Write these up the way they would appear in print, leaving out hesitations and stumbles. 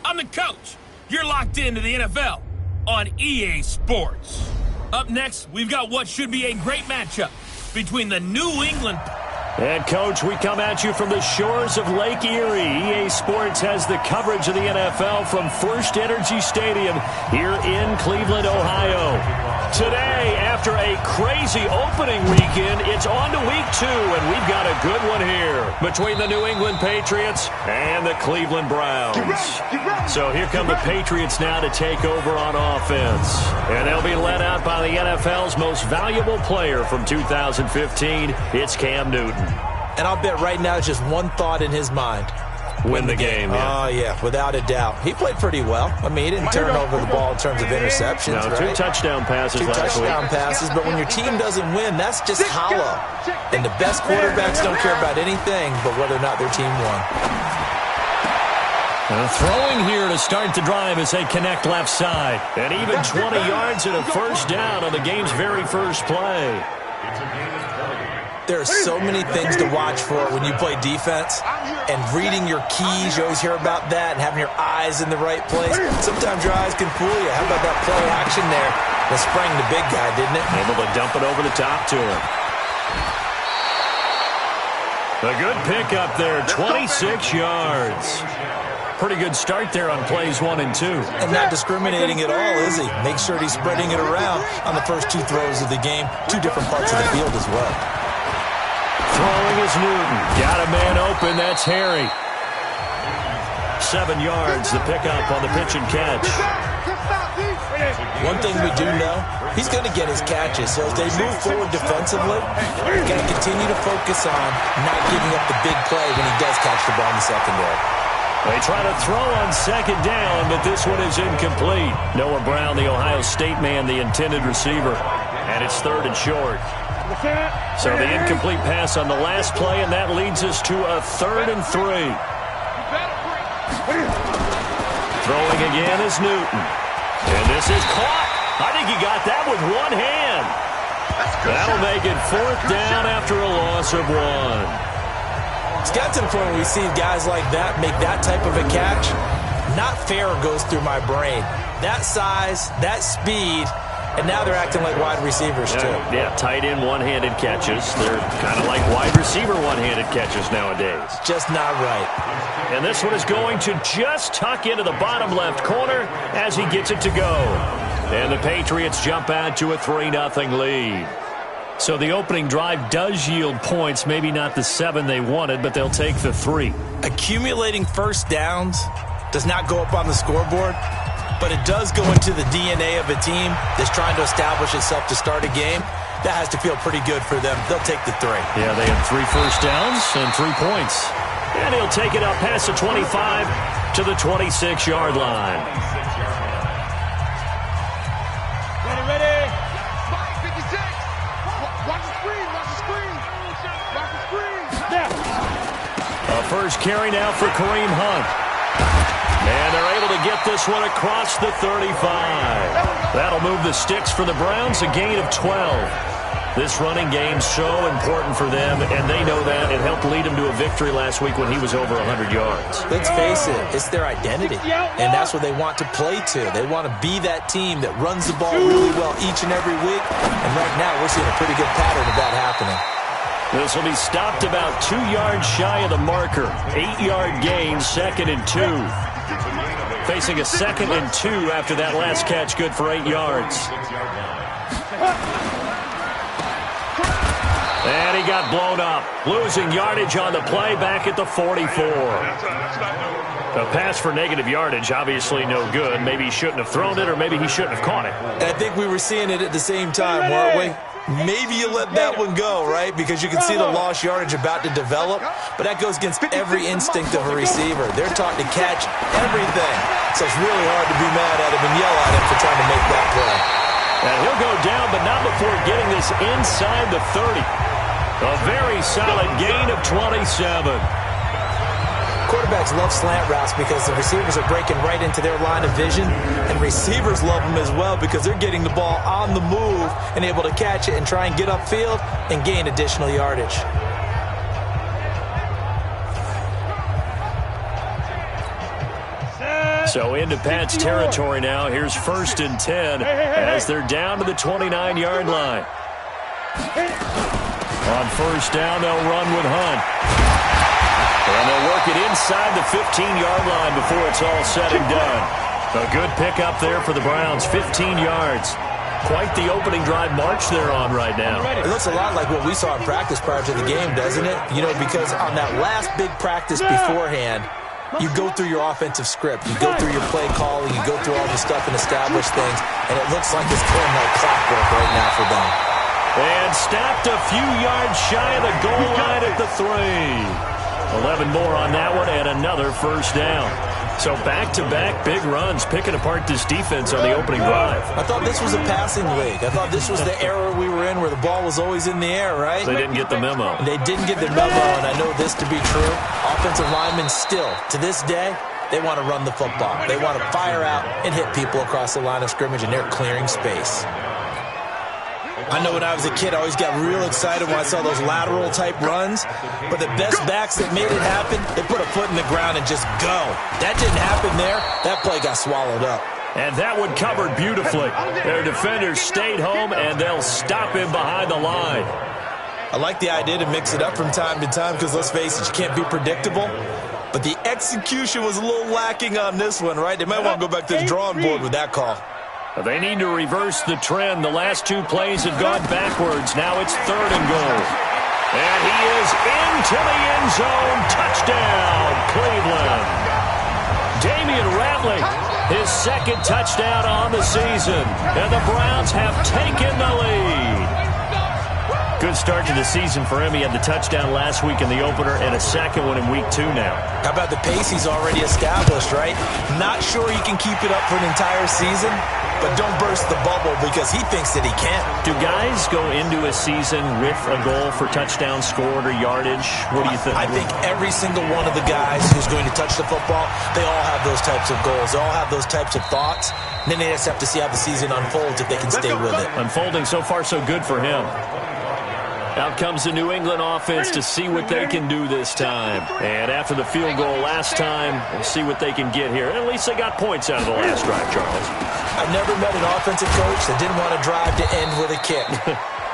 I'm the coach. You're locked into the NFL on EA Sports. Up next, we've got what should be a great matchup between the New England... And, Coach, we come at you from the shores of Lake Erie. EA Sports has the coverage of the NFL from First Energy Stadium here in Cleveland, Ohio. Today, after a crazy opening weekend, it's on to week 2, and we've got a good one here between the New England Patriots and the Cleveland Browns. So here come the Patriots now to take over on offense. And they'll be led out by the NFL's most valuable player from 2015. It's Cam Newton. And I'll bet right now it's just one thought in his mind. Win the game, yeah. Oh, yeah, without a doubt. He played pretty well. I mean, he didn't turn over the ball in terms of interceptions, no, right? 2 touchdown passes last week. 2 touchdown passes, but when your team doesn't win, that's just hollow. And the best quarterbacks don't care about anything but whether or not their team won. Throwing here to start the drive as they connect left side. And even 20 yards and a first down on the game's very first play. There are so many things to watch for when you play defense, and reading your keys, you always hear about that, and having your eyes in the right place. Sometimes your eyes can fool you. How about that play action there that sprang the big guy, didn't it? Able to dump it over the top to him. A good pickup there, 26 yards. Pretty good start there on plays 1 and 2. And not discriminating at all, is he? Make sure he's spreading it around on the first 2 throws of the game. 2 different parts of the field as well. Throwing is Newton. Got a man open. That's Harry. 7 yards, the pickup on the pitch and catch. One thing we do know, he's going to get his catches. So as they move forward defensively, you've got to continue to focus on not giving up the big play when he does catch the ball in the secondary. They try to throw on second down, but this one is incomplete. Noah Brown, the Ohio State man, the intended receiver. And it's 3rd and short. So the incomplete pass on the last play, and that leads us to a 3rd and 3. Throwing again is Newton. And this is caught. I think he got that with one hand. That'll make it 4th down after a loss of 1. It's got to the point where we see guys like that make that type of a catch. Not fair goes through my brain. That size, that speed, and now they're acting like wide receivers too. Yeah, tight end one-handed catches. They're kind of like wide receiver one-handed catches nowadays. Just not right. And this one is going to just tuck into the bottom left corner as he gets it to go. And the Patriots jump out to a 3-0 lead. So the opening drive does yield points, maybe not the 7 they wanted, but they'll take the 3. Accumulating first downs does not go up on the scoreboard, but it does go into the DNA of a team that's trying to establish itself to start a game. That has to feel pretty good for them. They'll take the 3. Yeah, they had 3 first downs and 3 points. And he'll take it up past the 25 to the 26-yard line. Ready. 56. Watch the screen. A first carry now for Kareem Hunt. And they're able to get this one across the 35. That'll move the sticks for the Browns, a gain of 12. This running game's so important for them, and they know that. It helped lead them to a victory last week when he was over 100 yards. Let's face it, it's their identity, and that's what they want to play to. They want to be that team that runs the ball really well each and every week, and right now we're seeing a pretty good pattern of that happening. This will be stopped about 2 yards shy of the marker. 8-yard gain, 2nd and 2. Facing a 2nd and 2 after that last catch, good for 8 yards. And he got blown up, losing yardage on the play back at the 44. A pass for negative yardage, obviously no good. Maybe he shouldn't have thrown it, or maybe he shouldn't have caught it. I think we were seeing it at the same time, weren't we? Maybe you let that one go, right? Because you can see the lost yardage about to develop, but that goes against every instinct of a receiver. They're taught to catch everything, so it's really hard to be mad at him and yell at him for trying to make that play. And he'll go down, but not before getting this inside the 30. A very solid gain of 27. Quarterbacks love slant routes because the receivers are breaking right into their line of vision, and receivers love them as well because they're getting the ball on the move and able to catch it and try and get upfield and gain additional yardage. So into Pat's territory now. Here's 1st and 10 as they're down to the 29-yard line. On 1st down, they'll run with Hunt. And they'll work it inside the 15-yard line before it's all said and done. A good pickup there for the Browns, 15 yards. Quite the opening drive march they're on right now. It looks a lot like what we saw in practice prior to the game, doesn't it? You know, because on that last big practice beforehand, you go through your offensive script. You go through your play calling. You go through all the stuff and establish things. And it looks like it's going like clockwork right now for them. And stopped a few yards shy of the goal line at the 3. 11 more on that one and another 1st down. So back-to-back big runs, picking apart this defense on the opening drive. I thought this was a passing league. I thought this was the era we were in where the ball was always in the air, right? They didn't get the memo. They didn't get the memo, and I know this to be true. Offensive linemen still, to this day, they want to run the football. They want to fire out and hit people across the line of scrimmage, and they're clearing space. I know when I was a kid, I always got real excited when I saw those lateral-type runs. But the best backs that made it happen, they put a foot in the ground and just go. That didn't happen there. That play got swallowed up. And that one covered beautifully. Their defenders stayed home, and they'll stop him behind the line. I like the idea to mix it up from time to time because, let's face it, you can't be predictable. But the execution was a little lacking on this one, right? They might want to go back to the drawing board with that call. They need to reverse the trend. The last 2 plays have gone backwards. Now it's 3rd and goal. And he is into the end zone. Touchdown, Cleveland. Damian Ratley, his 2nd touchdown on the season. And the Browns have taken the lead. Good start to the season for him. He had the touchdown last week in the opener and a 2nd one in week 2 now. How about the pace he's already established, right? Not sure he can keep it up for an entire season, but don't burst the bubble because he thinks that he can. Do guys go into a season with a goal for touchdown scored or yardage? What do you think? I think every single one of the guys who's going to touch the football, they all have those types of goals. They all have those types of thoughts. And then they just have to see how the season unfolds if they can stay with it. Unfolding so far so good for him. Out comes the New England offense to see what they can do this time. And after the field goal last time, we'll see what they can get here. At least they got points out of the last drive, Charles. I've never met an offensive coach that didn't want to drive to end with a kick.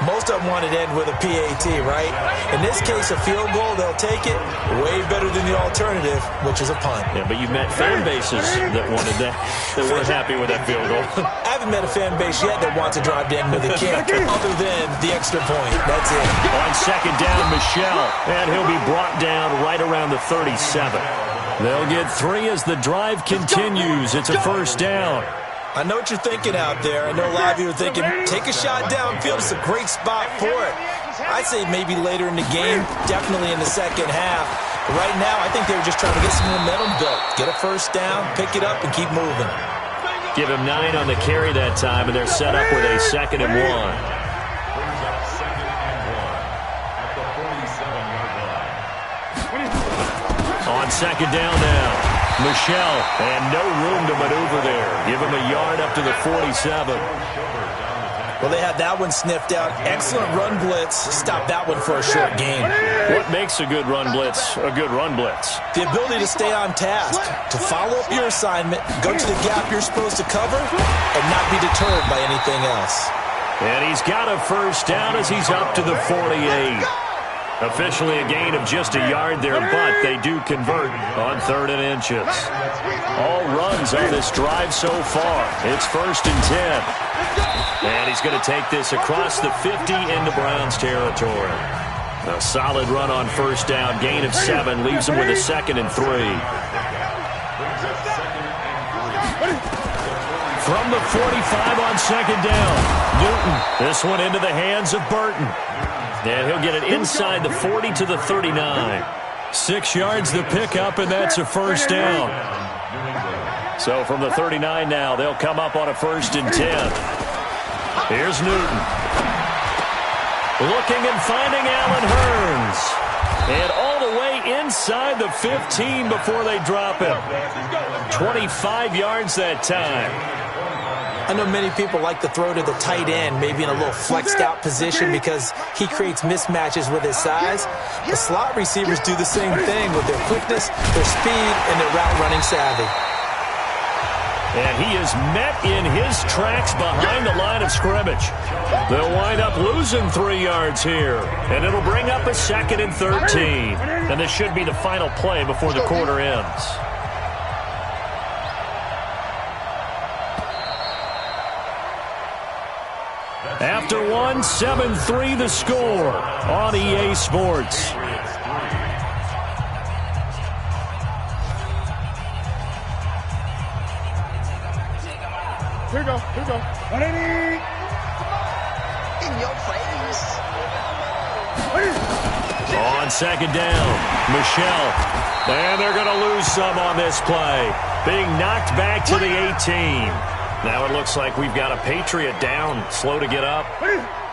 Most of them wanted to end with a PAT, right? In this case, a field goal, they'll take it. Way better than the alternative, which is a punt. Yeah, but you've met fan bases that wanted that weren't happy with that field goal. I haven't met a fan base yet that wants to drive to end with a kick, other than the extra point. That's it. On 2nd down, Michelle, and he'll be brought down right around the 37. They'll get 3 as the drive continues. It's a 1st down. I know what you're thinking out there. I know a lot of you are thinking, take a shot downfield. It's a great spot for it. I'd say maybe later in the game, definitely in the second half. But right now, I think they were just trying to get some momentum built. Get a 1st down, pick it up, and keep moving. Give him 9 on the carry that time, and they're set up with a 2nd and 1. On 2nd down now. Michelle, and no room to maneuver there. Give him a yard up to the 47. Well, they had that one sniffed out. Excellent run blitz. Stop that one for a short gain. What makes a good run blitz a good run blitz? The ability to stay on task, to follow up your assignment, go to the gap you're supposed to cover, and not be deterred by anything else. And he's got a 1st down as he's up to the 48. Officially a gain of just a yard there, but they do convert on 3rd and inches. All runs on this drive so far. It's 1st and 10. And he's going to take this across the 50 into Browns territory. A solid run on 1st down. Gain of 7 leaves him with a 2nd and 3. From the 45 on 2nd down. Newton, this one into the hands of Burton. And he'll get it inside the 40 to the 39. 6 yards the pickup, and that's a 1st down. So from the 39 now, they'll come up on a 1st and 10. Here's Newton. Looking and finding Allen Hurns. And all the way inside the 15 before they drop him. 25 yards that time. I know many people like to throw to the tight end, maybe in a little flexed out position because he creates mismatches with his size. The slot receivers do the same thing with their quickness, their speed, and their route running savvy. And he is met in his tracks behind the line of scrimmage. They'll wind up losing 3 yards here. And it'll bring up a 2nd and 13. And this should be the final play before the quarter ends. After one, 7-3 the score on EA Sports. Here we go. Here we go. In your face. On 2nd down, Michelle. And they're going to lose some on this play. Being knocked back to the 18. Now it looks like we've got a Patriot down, slow to get up.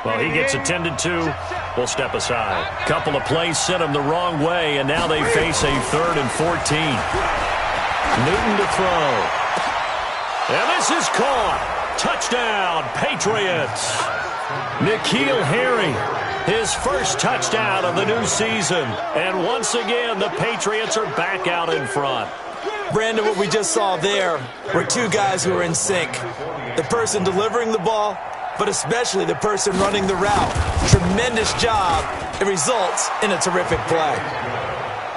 Well, he gets attended to. We'll step aside. Couple of plays sent him the wrong way, and now they face a 3rd and 14. Newton to throw. And this is caught. Touchdown, Patriots. N'Keal Harry, his first touchdown of the new season. And once again, the Patriots are back out in front. Brandon, what we just saw there were 2 guys who are in sync. The person delivering the ball, but especially the person running the route. Tremendous job. It results in a terrific play.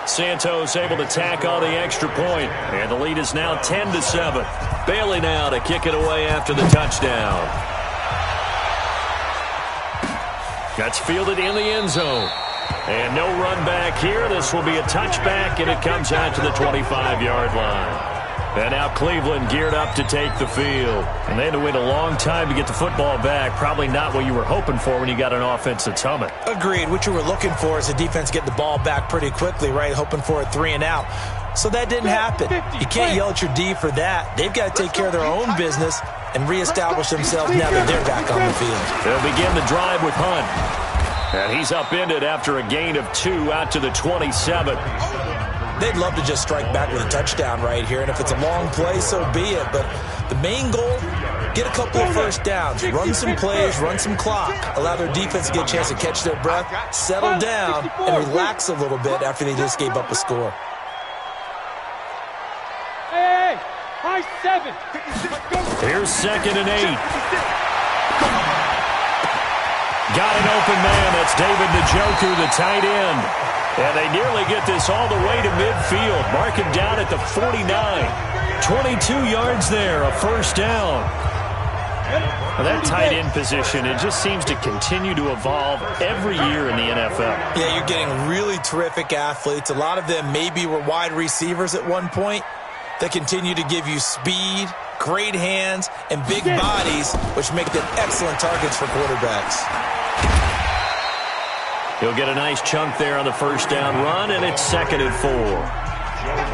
Santos able to tack on the extra point, and the lead is now 10-7. Bailey now to kick it away after the touchdown. That's fielded in the end zone. And no run back here. This will be a touchback, and it comes out to the 25-yard line. And now Cleveland geared up to take the field. And they had to wait a long time to get the football back. Probably not what you were hoping for when you got an offense that's humming. Agreed. What you were looking for is the defense get the ball back pretty quickly, right? Hoping for a 3 and out. So that didn't happen. You can't yell at your D for that. They've got to take care of their own business and reestablish themselves now that they're back on the field. They'll begin the drive with Hunt. And he's upended after a gain of 2 out to the 27. They'd love to just strike back with a touchdown right here, and if it's a long play, so be it. But the main goal, get a couple of first downs, run some plays, run some clock, allow their defense to get a chance to catch their breath, settle down, and relax a little bit after they just gave up a score. Hey, high 7. Here's 2nd and 8. Got an open man. That's David Njoku, the tight end. And they nearly get this all the way to midfield. Mark him down at the 49. 22 yards there, a first down. Well, that tight end position, it just seems to continue to evolve every year in the NFL. Yeah, you're getting really terrific athletes. A lot of them maybe were wide receivers at one point that continue to give you speed, great hands, and big bodies, which make them excellent targets for quarterbacks. He'll get a nice chunk there on the first down run, and it's 2nd and 4.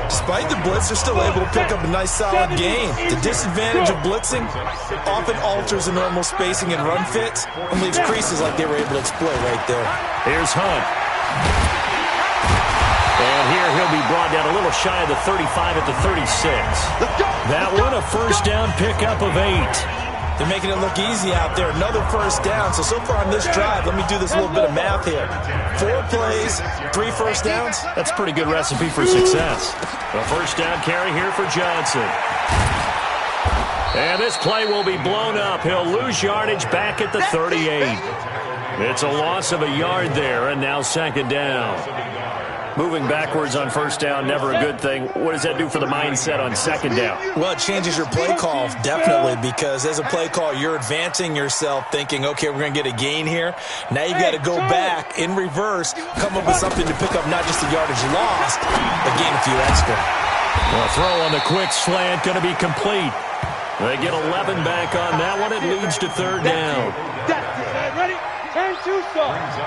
Despite the blitz, they're still able to pick up a nice solid gain. The disadvantage of blitzing often alters the normal spacing and run fits and leaves creases like they were able to exploit right there. Here's Hunt. And here he'll be brought down a little shy of the 35 at the 36. That one, a first down pickup of 8. They're making it look easy out there. Another first down. So far on this drive, let me do this little bit of math here. 4 plays, 3 first downs. That's a pretty good recipe for success. A first down carry here for Johnson. And this play will be blown up. He'll lose yardage back at the 38. It's a loss of a yard there, and now 2nd down. Moving backwards on first down, never a good thing. What does that do for the mindset on 2nd down? Well, it changes your play call, definitely, because as a play call, you're advancing yourself thinking, okay, we're going to get a gain here. Now you've got to go back in reverse, come up with something to pick up not just the yardage lost, but gain a few extra. Well, throw on the quick slant, going to be complete. They get 11 back on that one. It leads to 3rd down. Ready? Turn 2 starts.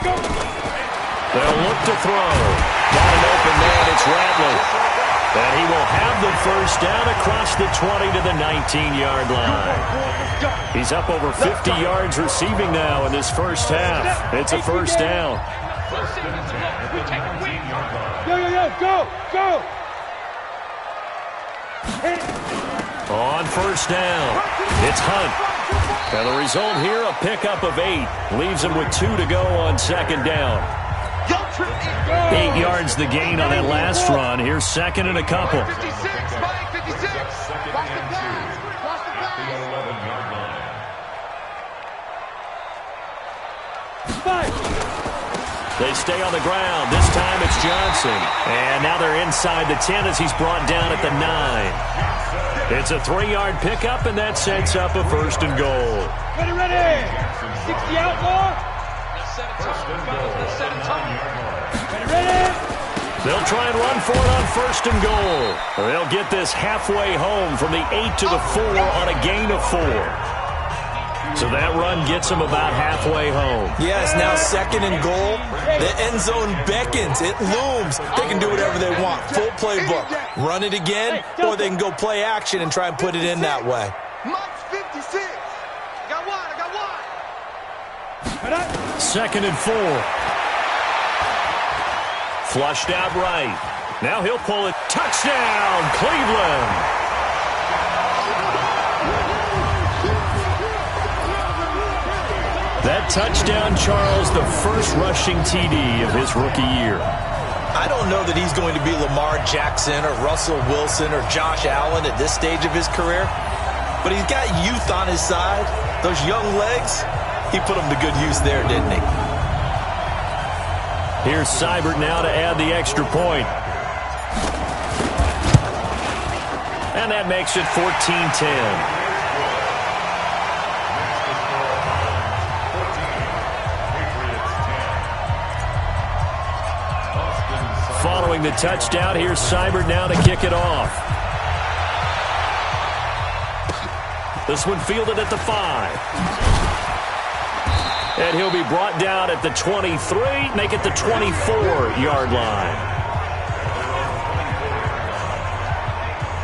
They'll look to throw. Got an open man. It's Radley. And he will have the first down across the 20 to the 19-yard line. He's up over 50 yards receiving now in this first half. It's a first down. Go. On first down, it's Hunt. And the result here, a pickup of 8. Leaves him with 2 to go on 2nd down. 8 yards the gain on that last run. Here's second and a couple. 56, Mike, 56. Watch the pass. Watch the pass. They stay on the ground. This time it's Johnson. And now they're inside the 10 as he's brought down at the 9. It's a 3-yard pickup, and that sets up a first and goal. Ready. 60 outlaw. Ready. They'll try and run for it on first and goal. They'll get this halfway home from the 8 to the 4 on a gain of 4. So that run gets them about halfway home. Yes, now second and goal. The end zone beckons. It looms. They can do whatever they want. Full playbook. Run it again, or they can go play action and try and put it in that way. Mike's 56. I got one. Second and 4. Flushed out right. Now he'll pull it. Touchdown, Cleveland. That touchdown, Charles, the first rushing TD of his rookie year. I don't know that he's going to be Lamar Jackson or Russell Wilson or Josh Allen at this stage of his career, but he's got youth on his side. Those young legs, he put them to good use there, didn't he? Here's Seibert now to add the extra point. And that makes it 14-10. Following the touchdown, here's Seibert now to kick it off. This one fielded at the 5. And he'll be brought down at the 23, make it the 24-yard line.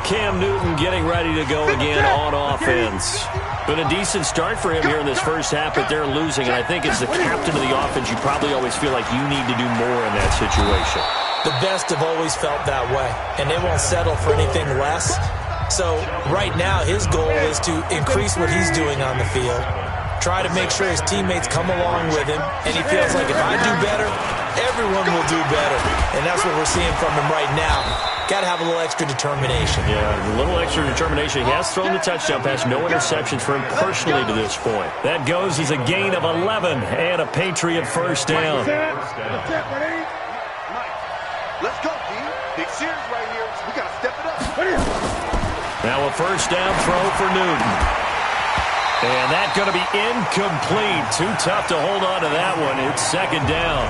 Cam Newton getting ready to go again on offense. Been a decent start for him here in this first half, but they're losing. And I think as the captain of the offense, you probably always feel like you need to do more in that situation. The best have always felt that way, and they won't settle for anything less. So right now, his goal is to increase what he's doing on the field, try to make sure his teammates come along with him, and he feels like if I do better, everyone will do better. And that's what we're seeing from him right now. Got to have a little extra determination. Yeah, a little extra determination. He has thrown the touchdown pass. No interceptions for him personally to this point. That goes as a gain of 11 and a Patriot first down. Let's go, D. Big series right here. We got to step it up. Now a first down throw for Newton. And that's going to be incomplete. Too tough to hold on to that one. It's second down.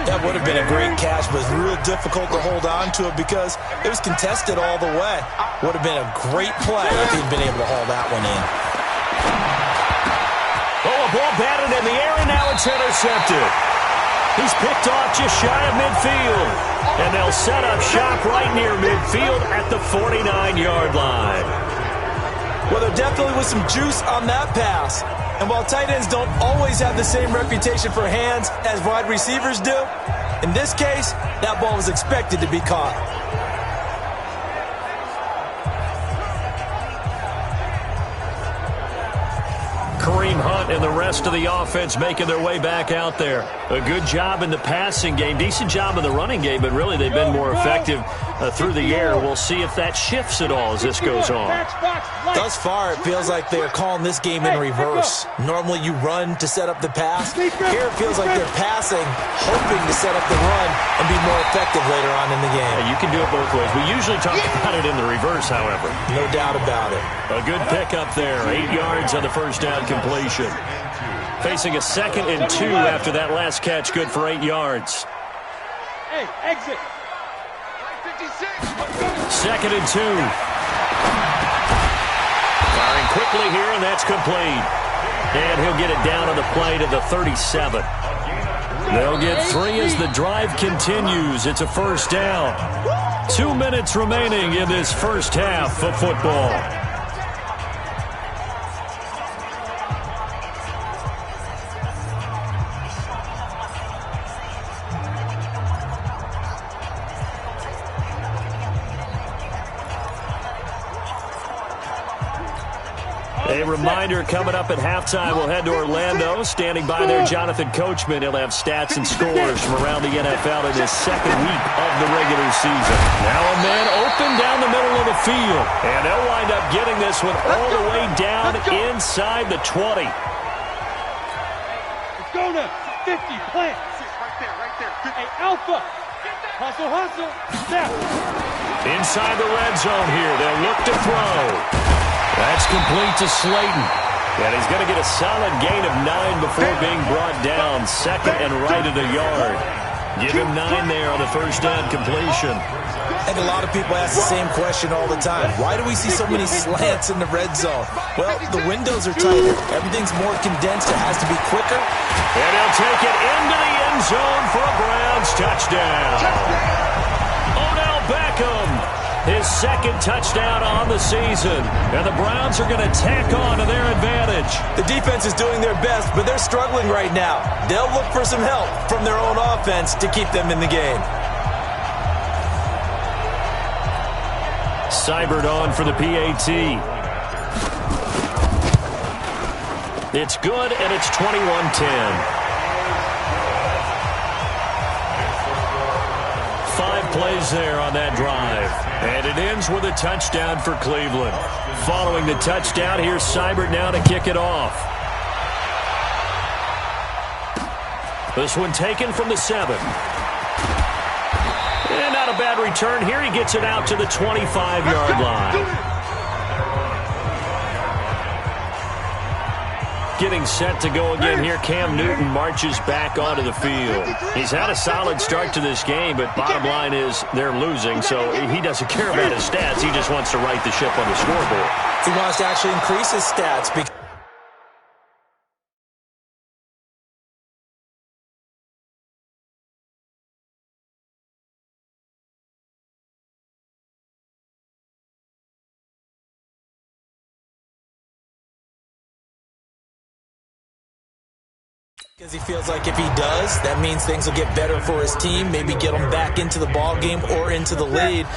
That would have been a great catch, but it's real difficult to hold on to it because it was contested all the way. Would have been a great play if he'd been able to haul that one in. Oh, a ball batted in the air, and now it's intercepted. He's picked off just shy of midfield. And they'll set up shop right near midfield at the 49-yard line. Well, there definitely was some juice on that pass. And while tight ends don't always have the same reputation for hands as wide receivers do, in this case, that ball was expected to be caught. Kareem Hunt and the rest of the offense making their way back out there. A good job in the passing game, decent job in the running game, but really they've been more effective through the air. We'll see if that shifts at all as this goes on. Thus far, it feels like they're calling this game in reverse. Normally you run to set up the pass. Here it feels like they're passing, hoping to set up the run and be more effective later on in the game. Yeah, you can do it both ways. We usually talk about it in the reverse, however. No doubt about it. A good pickup there. 8 yards on the first down completion. Facing a 2nd and 2 after that last catch, good for 8 yards. Hey, exit. 2nd and 2. Firing quickly here, and that's complete. And he'll get it down on the play to the 37. They'll get 3 as the drive continues. It's a first down. 2 minutes remaining in this first half of football. A reminder coming up at halftime, we'll head to Orlando. Standing by there, Jonathan Coachman. He'll have stats and scores from around the NFL in his second week of the regular season. Now a man open down the middle of the field. And they'll wind up getting this one all the way down inside the 20. Let's go now. 50, plant. Right there. Hey, Alpha. Hustle. Step. Inside the red zone here. They'll look to throw. That's complete to Slayton. And he's going to get a solid gain of 9 before being brought down. Second and right at a yard. Give him 9 there on the first down completion. And a lot of people ask the same question all the time. Why do we see so many slants in the red zone? Well, the windows are tighter. Everything's more condensed. It has to be quicker. And he'll take it into the end zone for a Browns touchdown. Odell Beckham, his second touchdown on the season. And the Browns are going to tack on to their advantage. The defense is doing their best, but they're struggling right now. They'll look for some help from their own offense to keep them in the game. Seibert on for the PAT. It's good, and it's 21-10. 5 plays there on that drive. And it ends with a touchdown for Cleveland. Following the touchdown, here's Seibert now to kick it off. This one taken from the 7. And not a bad return here. He gets it out to the 25-yard line. Getting set to go again here. Cam Newton marches back onto the field. He's had a solid start to this game, but bottom line is they're losing, so he doesn't care about his stats. He just wants to right the ship on the scoreboard. He wants to actually increase his stats because he feels like if he does, that means things will get better for his team, maybe get them back into the ball game or into the lead.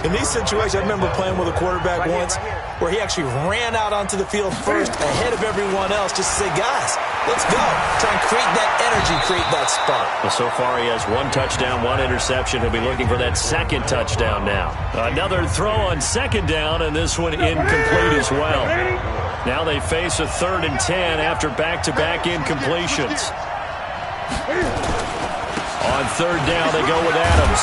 In these situations, I remember playing with a quarterback once where he actually ran out onto the field first ahead of everyone else just to say, guys, let's go. Try and create that energy, create that spark. Well, so far he has 1 touchdown, 1 interception. He'll be looking for that second touchdown now. Another throw on second down, and this one incomplete as well. Now they face a 3rd and 10 after back-to-back incompletions. On 3rd down, they go with Adams.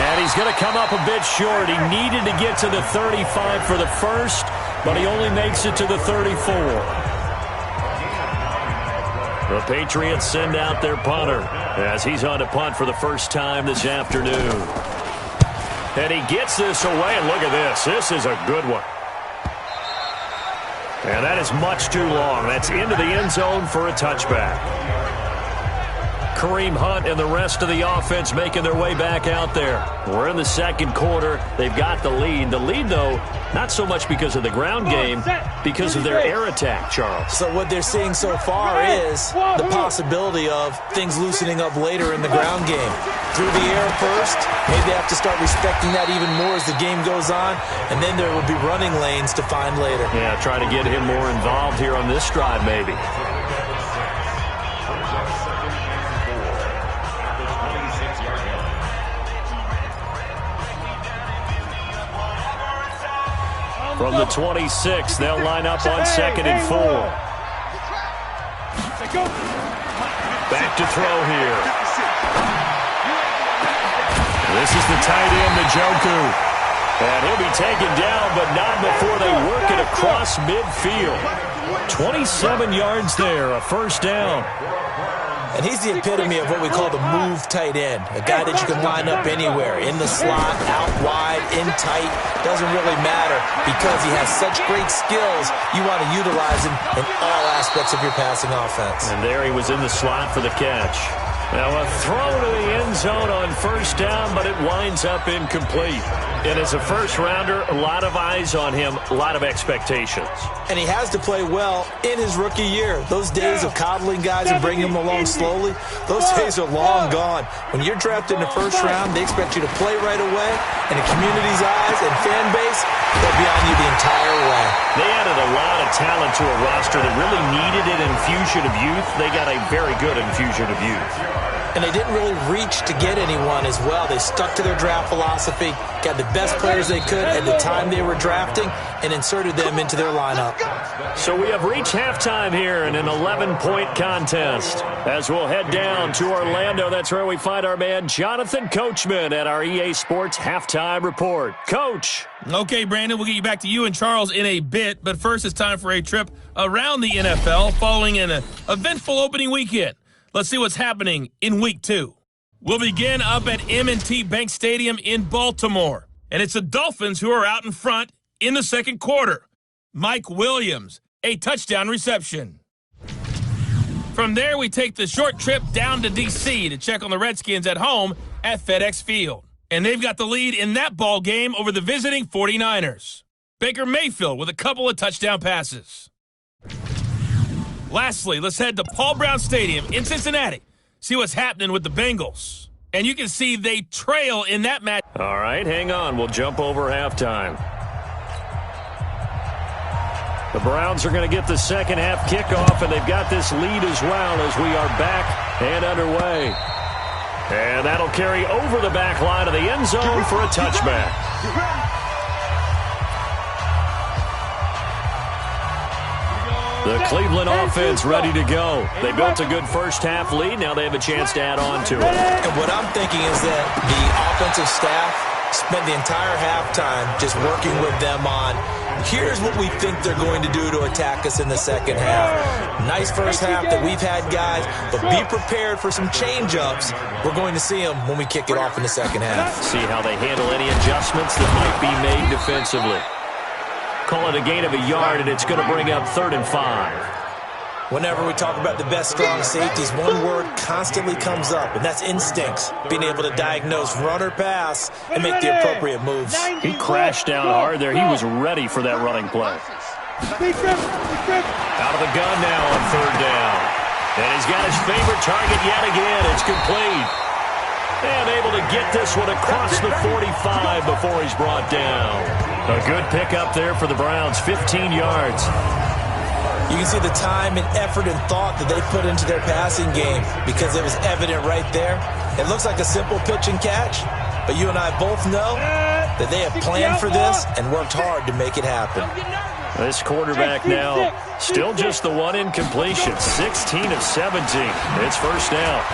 And he's going to come up a bit short. He needed to get to the 35 for the first, but he only makes it to the 34. The Patriots send out their punter as he's on to punt for the first time this afternoon. And he gets this away, and look at this. This is a good one. And that is much too long. That's into the end zone for a touchback. Kareem Hunt and the rest of the offense making their way back out there. We're in the second quarter. They've got the lead. The lead, though, not so much because of the ground game, because of their air attack, Charles. So what they're seeing so far is the possibility of things loosening up later in the ground game. Through the air first, maybe they have to start respecting that even more as the game goes on, and then there will be running lanes to find later. Yeah, try to get him more involved here on this drive, maybe. From the 26, they'll line up on 2nd and 4. Back to throw here. This is the tight end, Njoku. And he'll be taken down, but not before they work it across midfield. 27 yards there, a first down. And he's the epitome of what we call the move tight end. A guy that you can line up anywhere, in the slot, out wide, in tight. Doesn't really matter because he has such great skills. You want to utilize him in all aspects of your passing offense. And there he was in the slot for the catch. Now a throw to the end zone on first down, but it winds up incomplete. And as a first-rounder, a lot of eyes on him, a lot of expectations. And he has to play well in his rookie year. Those days of coddling guys and bringing them along slowly, those days are long gone. When you're drafted in the first round, they expect you to play right away. And the community's eyes and fan base, they'll be on you the entire way. They added a lot of talent to a roster that really needed an infusion of youth. They got a very good infusion of youth. And they didn't really reach to get anyone as well. They stuck to their draft philosophy, got the best players they could at the time they were drafting, and inserted them into their lineup. So we have reached halftime here in an 11-point contest. As we'll head down to Orlando, that's where we find our man Jonathan Coachman at our EA Sports Halftime Report. Coach. Okay, Brandon, we'll get you back to you and Charles in a bit, but first it's time for a trip around the NFL following an eventful opening weekend. Let's see what's happening in Week 2. We'll begin up at M&T Bank Stadium in Baltimore. And it's the Dolphins who are out in front in the second quarter. Mike Williams, a touchdown reception. From there, we take the short trip down to D.C. to check on the Redskins at home at FedEx Field. And they've got the lead in that ball game over the visiting 49ers. Baker Mayfield with a couple of touchdown passes. Lastly, let's head to Paul Brown Stadium in Cincinnati. See what's happening with the Bengals. And you can see they trail in that match. All right, hang on. We'll jump over halftime. The Browns are going to get the second half kickoff, and they've got this lead as well as we are back and underway. And that'll carry over the back line of the end zone for a touchback. The Cleveland offense ready to go. They built a good first-half lead. Now they have a chance to add on to it. And what I'm thinking is that the offensive staff spent the entire halftime just working with them on, here's what we think they're going to do to attack us in the second half. Nice first half that we've had, guys, but be prepared for some change-ups. We're going to see them when we kick it off in the second half. See how they handle any adjustments that might be made defensively. Call it a gain of a yard, and it's going to bring up 3rd and 5. Whenever we talk about the best strong safeties, one word constantly comes up, and that's instincts. Being able to diagnose run or pass and make the appropriate moves. He crashed down hard there. He was ready for that running play. Out of the gun now on 3rd down. And he's got his favorite target yet again. It's complete. And able to get this one across the 45 before he's brought down. A good pickup there for the Browns, 15 yards. You can see the time and effort and thought that they put into their passing game because it was evident right there. It looks like a simple pitch and catch, but you and I both know that they have planned for this and worked hard to make it happen. This quarterback now, still just the one incompletion, 16 of 17. It's first down.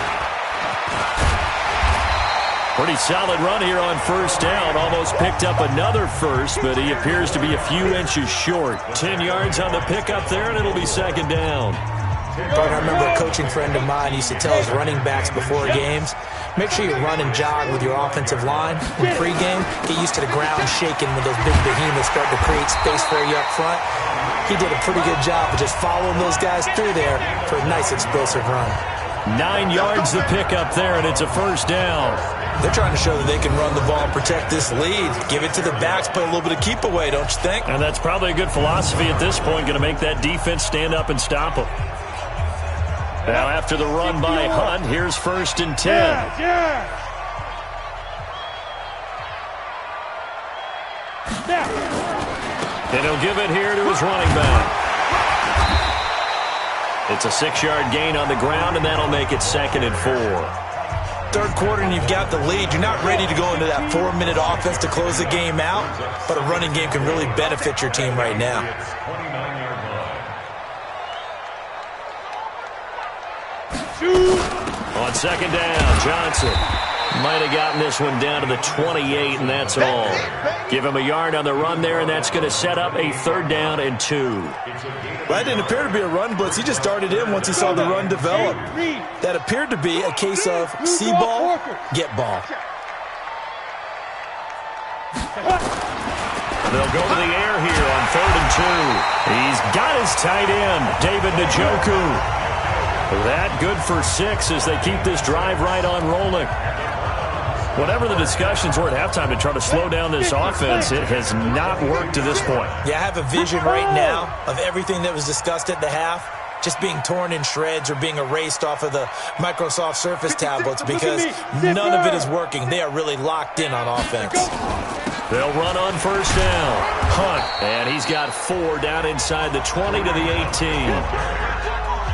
Pretty solid run here on first down. Almost picked up another first, but he appears to be a few inches short. 10 yards on the pickup there, and it'll be second down. I remember a coaching friend of mine used to tell his running backs before games, make sure you run and jog with your offensive line. In pregame, get used to the ground shaking when those big behemoths start to create space for you up front. He did a pretty good job of just following those guys through there for a nice explosive run. 9 yards the pickup there, and it's a first down. They're trying to show that they can run the ball and protect this lead. Give it to the backs, play a little bit of keep away, don't you think? And that's probably a good philosophy at this point, going to make that defense stand up and stop them. Now after the run by Hunt, here's 1st and 10. And he'll give it here to his running back. It's a 6-yard gain on the ground, and that'll make it 2nd and 4. Third quarter and you've got the lead. You're not ready to go into that 4-minute offense to close the game out, but a running game can really benefit your team right now. On second down, Johnson might have gotten this one down to the 28, and that's all. Give him a yard on the run there, and that's going to set up a 3rd down and 2. Well, that didn't appear to be a run blitz. He just darted in once he saw the run develop. That appeared to be a case of see ball, get ball. They'll go to the air here on 3rd and 2. He's got his tight end, David Njoku. That good for 6 as they keep this drive right on rolling. Whatever the discussions were at halftime to try to slow down this offense, it has not worked to this point. Yeah, I have a vision right now of everything that was discussed at the half just being torn in shreds or being erased off of the Microsoft Surface tablets because none of it is working. They are really locked in on offense. They'll run on first down. Hunt, and he's got 4 down inside the 20 to the 18.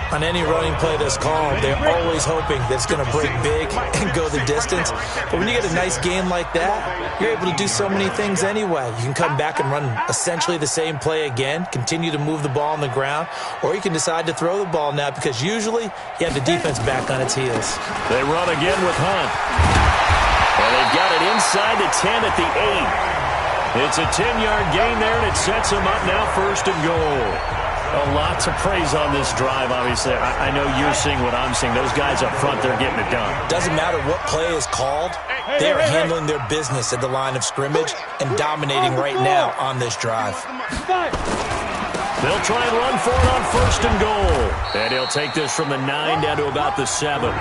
On any running play that's called, they're always hoping that it's going to break big and go the distance. But when you get a nice game like that, you're able to do so many things anyway. You can come back and run essentially the same play again, continue to move the ball on the ground, or you can decide to throw the ball now because usually you have the defense back on its heels. They run again with Hunt. And they've got it inside the 10 at the 8. It's a 10-yard gain there, and it sets them up now first and goal. A lot to praise on this drive, obviously. I know you're seeing what I'm seeing. Those guys up front, they're getting it done. Doesn't matter what play is called. They are handling their business at the line of scrimmage and dominating right now on this drive. They'll try and run for it on first and goal. And he'll take this from the 9 down to about the 7.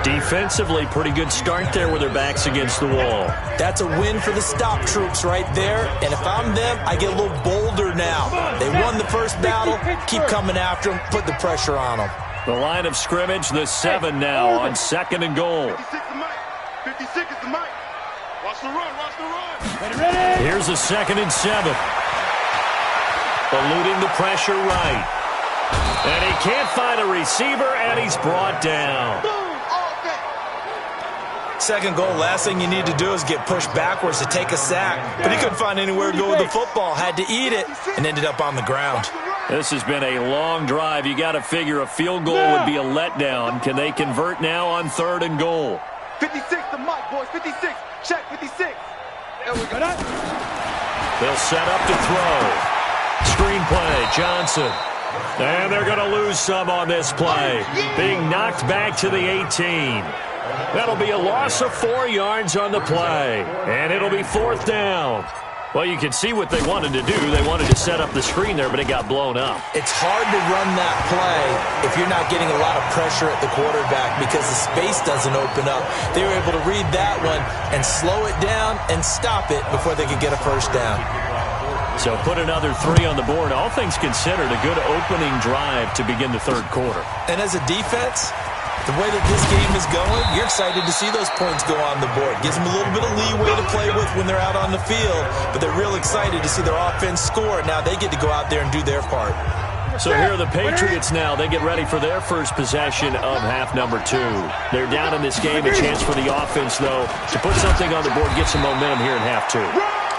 Defensively, pretty good start there with their backs against the wall. That's a win for the stop troops right there. And if I'm them, I get a little bolder now. They won the first battle. Keep coming after them. Put the pressure on them. The line of scrimmage, the 7 now on second and goal. 56 is the mic. Watch the run, watch the run. Here's a 2nd and 7. Eluding the pressure right. And he can't find a receiver, and he's brought down. Second goal, last thing you need to do is get pushed backwards to take a sack. But he couldn't find anywhere to go with the football. Had to eat it and ended up on the ground. This has been a long drive. You got to figure a field goal would be a letdown. Can they convert now on 3rd and goal? 56, the mic, boys. 56. Check, 56. There we go. They'll set up to throw. Screen play, Johnson. And they're going to lose some on this play. Being knocked back to the 18. That'll be a loss of 4 yards on the play. And it'll be 4th down. Well, you can see what they wanted to do. They wanted to set up the screen there, but it got blown up. It's hard to run that play if you're not getting a lot of pressure at the quarterback because the space doesn't open up. They were able to read that one and slow it down and stop it before they could get a first down. So put another 3 on the board. All things considered, a good opening drive to begin the 3rd quarter. And as a defense, the way that this game is going, you're excited to see those points go on the board. Gives them a little bit of leeway to play with when they're out on the field, but they're real excited to see their offense score. Now they get to go out there and do their part. So here are the Patriots now. They get ready for their first possession of half number 2. They're down in this game. A chance for the offense, though, to put something on the board, get some momentum here in half 2.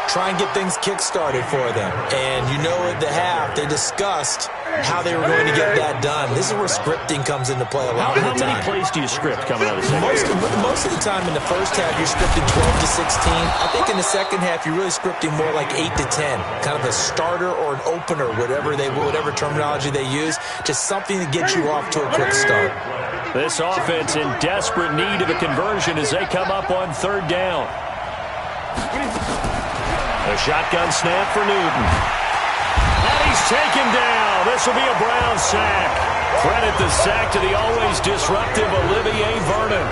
Try and get things kick-started for them. And you know at the half, they discussed how they were going to get that done. This is where scripting comes into play a lot of the time. How many plays do you script coming out of the second half? Most of the time in the first half, you're scripting 12 to 16. I think in the second half, you're really scripting more like 8 to 10. Kind of a starter or an opener, whatever terminology they use. Just something to get you off to a quick start. This offense in desperate need of a conversion as they come up on 3rd down. A shotgun snap for Newton. And he's taken down. This will be a Brown sack. Credit the sack to the always disruptive Olivier Vernon.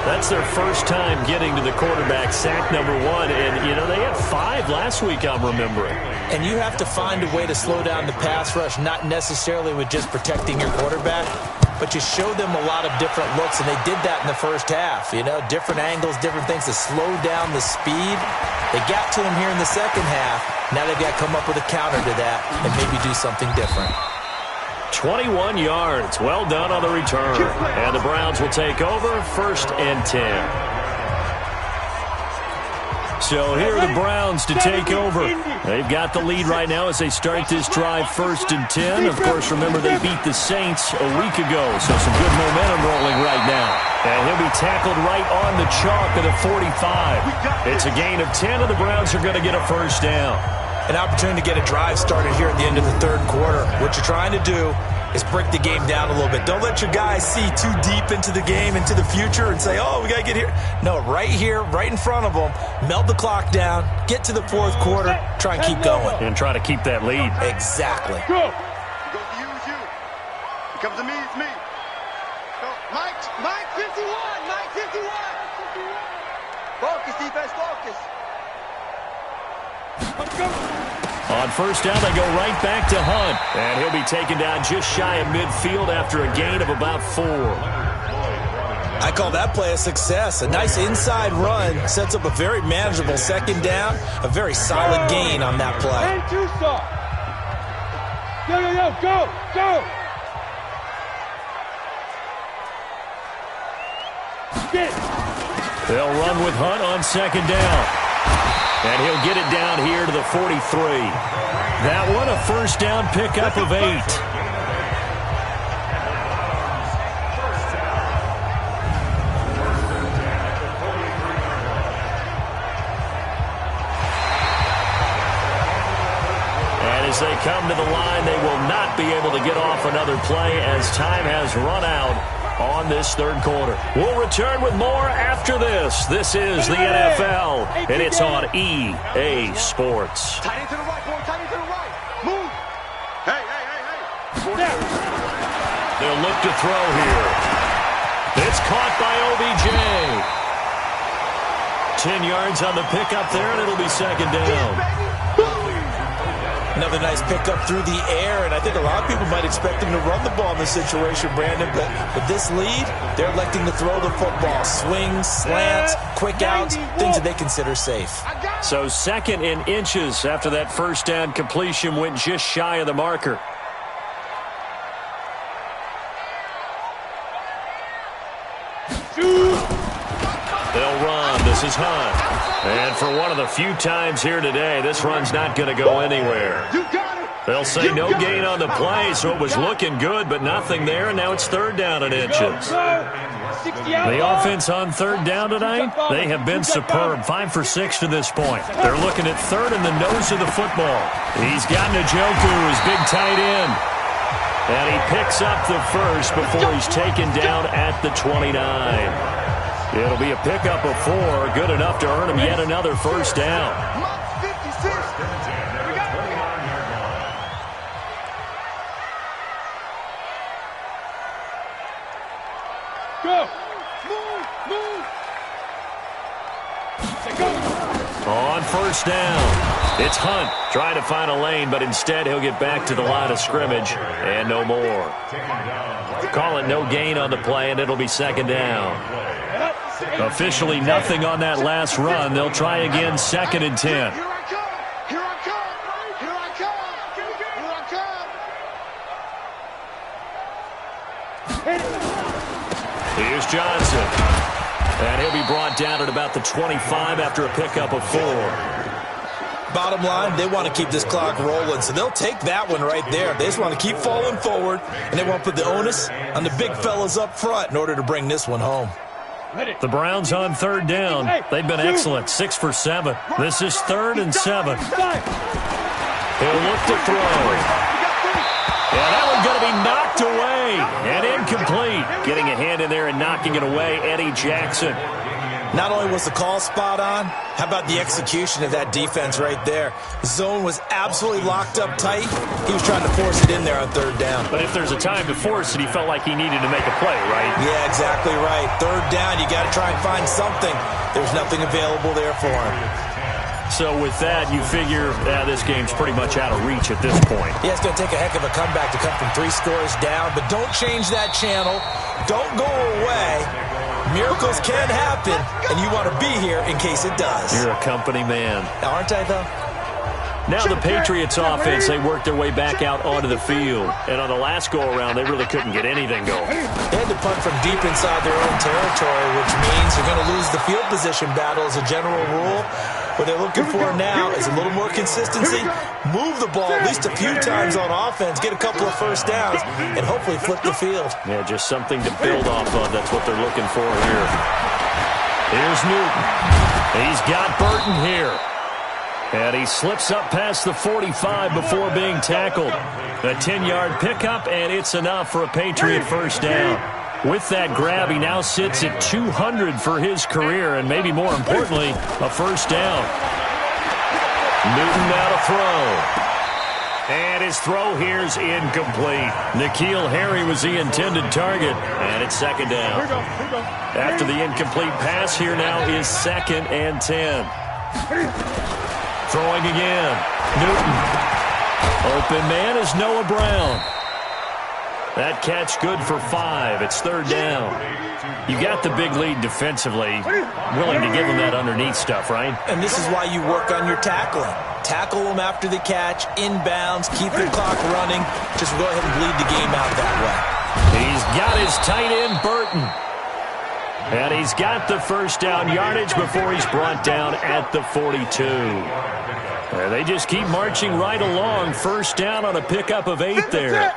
That's their first time getting to the quarterback, sack number 1. And, you know, they had 5 last week, I'm remembering. And you have to find a way to slow down the pass rush, not necessarily with just protecting your quarterback, but you show them a lot of different looks, and they did that in the first half. You know, different angles, different things to slow down the speed. They got to him here in the second half. Now they've got to come up with a counter to that and maybe do something different. 21 yards. Well done on the return. And the Browns will take over 1st and 10. So here are the Browns to take over. They've got the lead right now as they start this drive 1st and 10. Of course, remember they beat the Saints a week ago, so some good momentum rolling right now. And he'll be tackled right on the chalk at the 45. It's a gain of 10, and the Browns are going to get a first down. An opportunity to get a drive started here at the end of the 3rd quarter. What you're trying to do is break the game down a little bit. Don't let your guys see too deep into the game, into the future, and say, oh, we got to get here. No, right here, right in front of them, melt the clock down, get to the 4th quarter, try and keep going. And try to keep that lead. Exactly. Go. He goes to you, it's you. He comes to me, it's me. Go. Mike 51, Mike 51. Focus, defense, focus. On first down, they go right back to Hunt. And he'll be taken down just shy of midfield after a gain of about 4. I call that play a success. A nice inside run sets up a very manageable second down. A very solid gain on that play. And too soft. Yo, go, go. Get. They'll run with Hunt on second down. And he'll get it down here to the 43. That one, a first down pickup of 8. And as they come to the line, they will not be able to get off another play as time has run out on this third quarter. We'll return with more after this. This is the NFL, and it's on EA Sports. Tight end to the right, boy. Tight end to the right. Move. Hey. They'll look to throw here. It's caught by OBJ. 10 yards on the pickup there, and it'll be second down. Another nice pickup through the air, and I think a lot of people might expect him to run the ball in this situation, Brandon, but with this lead, they're electing to throw the football. Swings, slants, quick outs, things that they consider safe. So second in inches after that first down completion went just shy of the marker. They'll run. This is Hunt. And for one of the few times here today, this run's not going to go anywhere. They'll say no gain on the play, so it was looking good, but nothing there, and now it's third down in inches. The offense on third down tonight, they have been superb. 5 for 6 to this point. They're looking at third in the nose of the football. He's got Njoku, his big tight end. And he picks up the first before he's taken down at the 29. It'll be a pickup of 4, good enough to earn him yet another first down. Go. Move. On first down, it's Hunt trying to find a lane, but instead he'll get back to the line of scrimmage and no more. Call it no gain on the play, and it'll be second down. Officially nothing on that last run. They'll try again, 2nd and 10. Here's Johnson. And he'll be brought down at about the 25 after a pickup of 4. Bottom line, they want to keep this clock rolling, so they'll take that one right there. They just want to keep falling forward, and they want to put the onus on the big fellas up front in order to bring this one home. The Browns on third down. They've been excellent, 6 for 7. This is 3rd and 7. He'll look to throw. Yeah, that one's going to be knocked away and incomplete. Getting a hand in there and knocking it away, Eddie Jackson. Not only was the call spot on, how about the execution of that defense right there? The zone was absolutely locked up tight. He was trying to force it in there on third down. But if there's a time to force it, he felt like he needed to make a play, right? Yeah, exactly right. Third down, you got to try and find something. There's nothing available there for him. So with that, you figure this game's pretty much out of reach at this point. Yeah, it's going to take a heck of a comeback to come from 3 scores down, but don't change that channel. Don't go away. Miracles can happen, and you want to be here in case it does. You're a company man. Aren't I, though? Now the Patriots offense, they worked their way back out onto the field. And on the last go-around, they really couldn't get anything going. They had to punt from deep inside their own territory, which means you're going to lose the field position battle as a general rule. What they're looking for now is a little more consistency, move the ball at least a few times on offense, get a couple of first downs, and hopefully flip the field. Yeah, just something to build off of. That's what they're looking for here. Here's Newton. He's got Burton here. And he slips up past the 45 before being tackled. A 10-yard pickup, and it's enough for a Patriot first down. With that grab, he now sits at 200 for his career, and maybe more importantly, a first down. Newton now to throw. And his throw here's incomplete. N'Keal Harry was the intended target, and it's second down. After the incomplete pass, here now is 2nd and 10. Throwing again. Newton. Open man is Noah Brown. That catch good for 5. It's 3rd down. You got the big lead defensively. Willing to give them that underneath stuff, right? And this is why you work on your tackling. Tackle them after the catch, inbounds, keep the clock running. Just go ahead and bleed the game out that way. He's got his tight end, Burton. And he's got the first down yardage before he's brought down at the 42. They just keep marching right along. First down on a pickup of 8 there.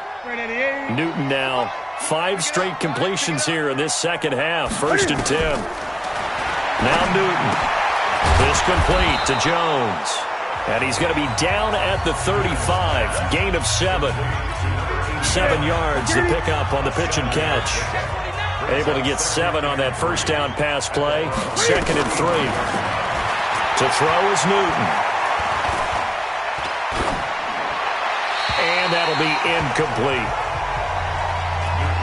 Newton now 5 straight completions here in this second half. 1st and 10. Now Newton. This complete to Jones. And he's going to be down at the 35. Gain of 7. 7 yards to pick up on the pitch and catch. Able to get 7 on that first down pass play. 2nd and 3. To throw is Newton. And that'll be incomplete.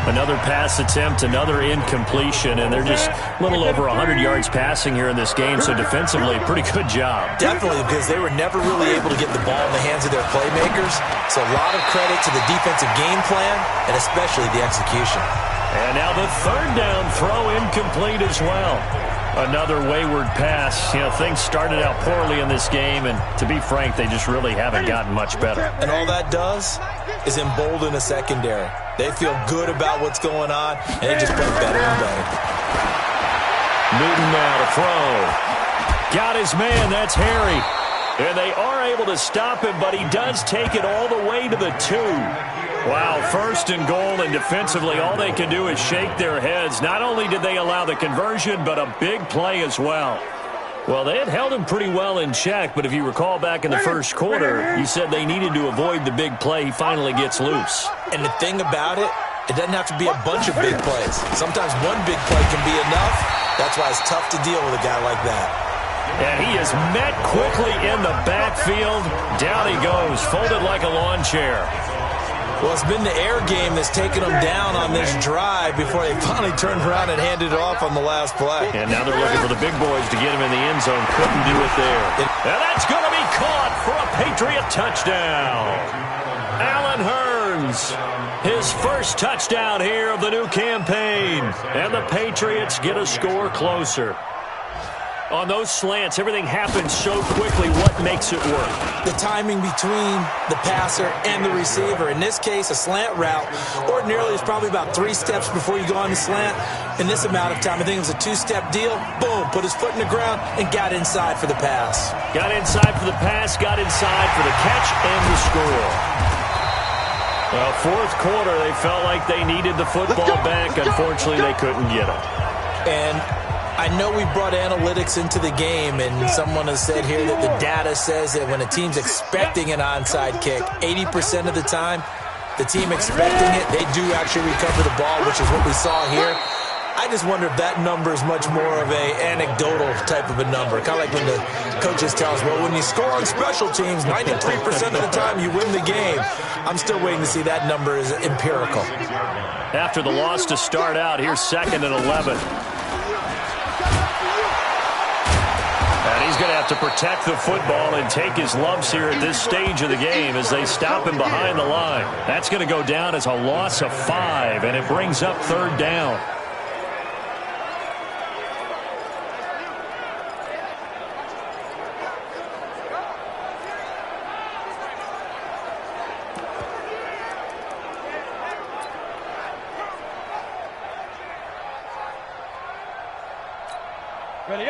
Another pass attempt, another incompletion, and they're just a little over 100 yards passing here in this game, so defensively, pretty good job. Definitely, because they were never really able to get the ball in the hands of their playmakers. So a lot of credit to the defensive game plan, and especially the execution. And now the 3rd down throw incomplete as well. Another wayward pass. You know, things started out poorly in this game, and to be frank, they just really haven't gotten much better. And all that does is embolden a secondary. They feel good about what's going on, and they just play better and better. Newton now to throw. Got his man, that's Harry. And they are able to stop him, but he does take it all the way to the 2. Wow, 1st and goal, and defensively all they can do is shake their heads. Not only did they allow the conversion, but a big play as well. Well, they had held him pretty well in check, but if you recall back in the first quarter, you said they needed to avoid the big play. He finally gets loose. And the thing about it, it doesn't have to be a bunch of big plays. Sometimes one big play can be enough. That's why it's tough to deal with a guy like that. And he is met quickly in the backfield. Down he goes, folded like a lawn chair. Well, it's been the air game that's taken them down on this drive before they finally turned around and handed it off on the last play. And now they're looking for the big boys to get him in the end zone. Couldn't do it there. And that's going to be caught for a Patriot touchdown. Allen Hurns, his first touchdown here of the new campaign. And the Patriots get a score closer. On those slants, everything happens so quickly. What makes it work? The timing between the passer and the receiver. In this case, a slant route ordinarily is probably about 3 steps before you go on the slant. In this amount of time, I think it was a 2-step deal. Boom, put his foot in the ground and got inside for the pass. Got inside for the pass, got inside for the catch and the score. Well, 4th quarter, they felt like they needed the football back. Unfortunately, they couldn't get it. And I know we brought analytics into the game, and someone has said here that the data says that when a team's expecting an onside kick, 80% of the time, the team expecting it, they do actually recover the ball, which is what we saw here. I just wonder if that number is much more of a anecdotal type of a number. Kind of like when the coaches tell us, well, when you score on special teams, 93% of the time you win the game. I'm still waiting to see that number is empirical. After the loss to start out, here's 2nd and 11. And he's going to have to protect the football and take his lumps here at this stage of the game as they stop him behind the line. That's going to go down as a loss of 5, and it brings up 3rd down.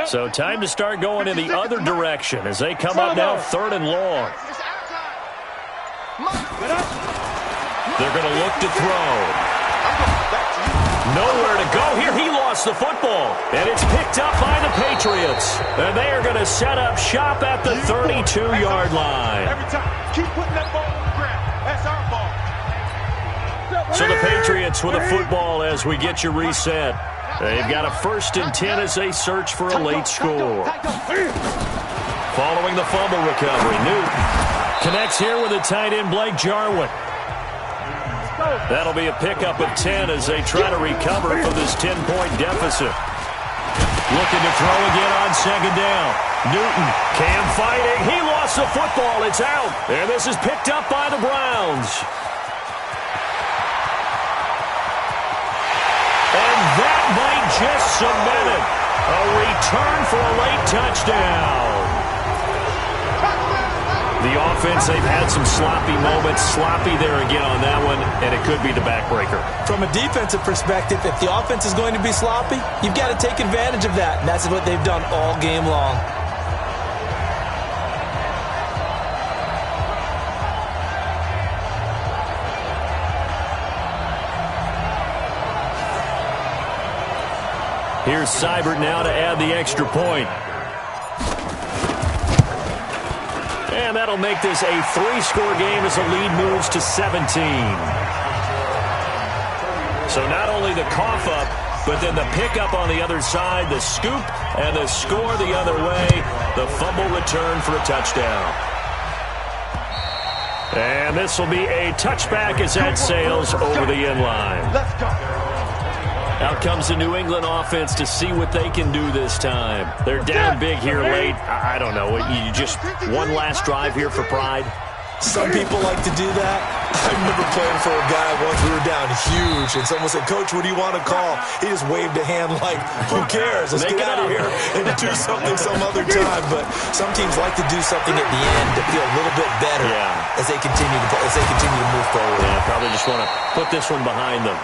So time to start going in the other direction as they come up now 3rd and long. They're going to look to throw. Nowhere to go here. He lost the football. And it's picked up by the Patriots. And they are going to set up shop at the 32-yard line. Every time. Keep putting that ball on the ground. That's our ball. So the Patriots with a football as we get you reset. They've got a 1st and 10 as they search for a late score. Following the fumble recovery, Newton. Connects here with a tight end, Blake Jarwin. That'll be a pickup of 10 as they try to recover from this 10-point deficit. Looking to throw again on second down. Newton, Cam fighting. He lost the football. It's out. And this is picked up by the Browns. And that might just cement it. A return for a late touchdown. The offense, they've had some sloppy moments. Sloppy there again on that one, and it could be the backbreaker. From a defensive perspective, if the offense is going to be sloppy, you've got to take advantage of that, and that's what they've done all game long. Here's Seibert now to add the extra point. And that'll make this a 3-score game as the lead moves to 17. So not only the cough up, but then the pickup on the other side, the scoop, and the score the other way. The fumble return for a touchdown. And this will be a touchback as that sails over the end line. Let's go. Out comes the New England offense to see what they can do this time. They're down big here late. I don't know. You just one last drive here for pride? Some people like to do that. I remember playing for a guy once. We were down huge, and someone said, "Coach, what do you want to call?" He just waved a hand like, "Who cares? Let's get out of here and do something some other time." But some teams like to do something at the end to feel a little bit better as they continue to move forward. Yeah, probably just want to put this one behind them.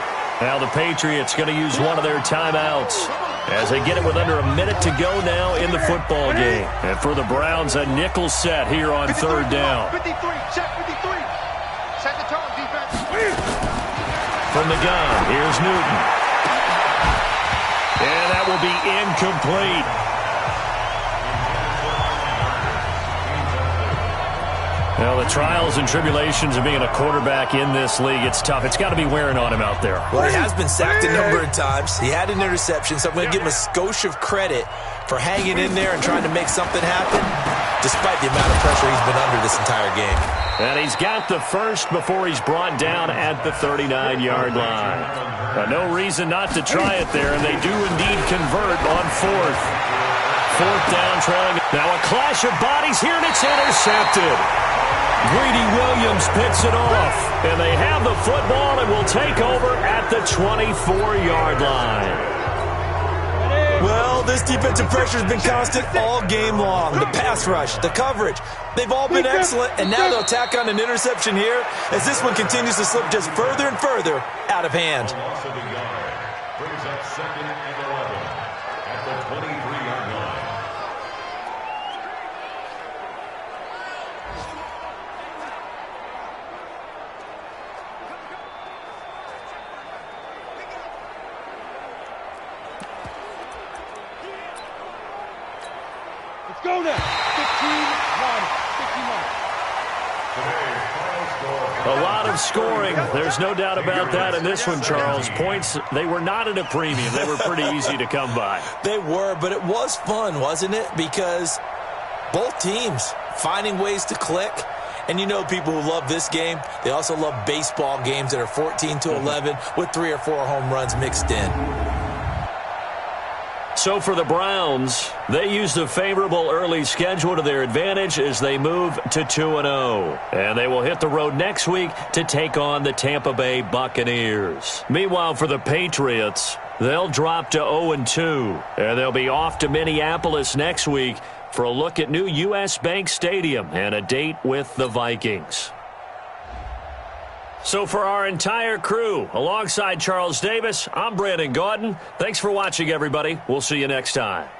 Now the Patriots going to use one of their timeouts as they get it with under a minute to go now in the football game. And for the Browns, a nickel set here on third down. 53, check 53. Set the tone, defense. From the gun, here's Newton. And that will be incomplete. Well, the trials and tribulations of being a quarterback in this league, it's tough. It's got to be wearing on him out there. Well, he has been sacked a number of times. He had an interception, so I'm going to give him a skosh of credit for hanging in there and trying to make something happen, despite the amount of pressure he's been under this entire game. And he's got the first before he's brought down at the 39-yard line. No reason not to try it there, and they do indeed convert on fourth. Fourth down, trailing. Now a clash of bodies here, and it's intercepted. Greedy Williams picks it off, and they have the football and will take over at the 24-yard line. Well, this defensive pressure has been constant all game long. The pass rush, the coverage, they've all been excellent, and now they'll tack on an interception here as this one continues to slip just further and further out of hand. Brings up second and 11 at the 23-yard line. Go now. 15-1. A lot of scoring. There's no doubt about that in this one, Charles. Points, they were not at a premium. They were pretty easy to come by. They were, but it was fun, wasn't it? Because both teams finding ways to click. And you know people who love this game, they also love baseball games that are 14-11 with 3 or 4 home runs mixed in. So for the Browns, they used a favorable early schedule to their advantage as they move to 2-0. And they will hit the road next week to take on the Tampa Bay Buccaneers. Meanwhile, for the Patriots, they'll drop to 0-2. And they'll be off to Minneapolis next week for a look at new U.S. Bank Stadium and a date with the Vikings. So for our entire crew, alongside Charles Davis, I'm Brandon Gaudin. Thanks for watching, everybody. We'll see you next time.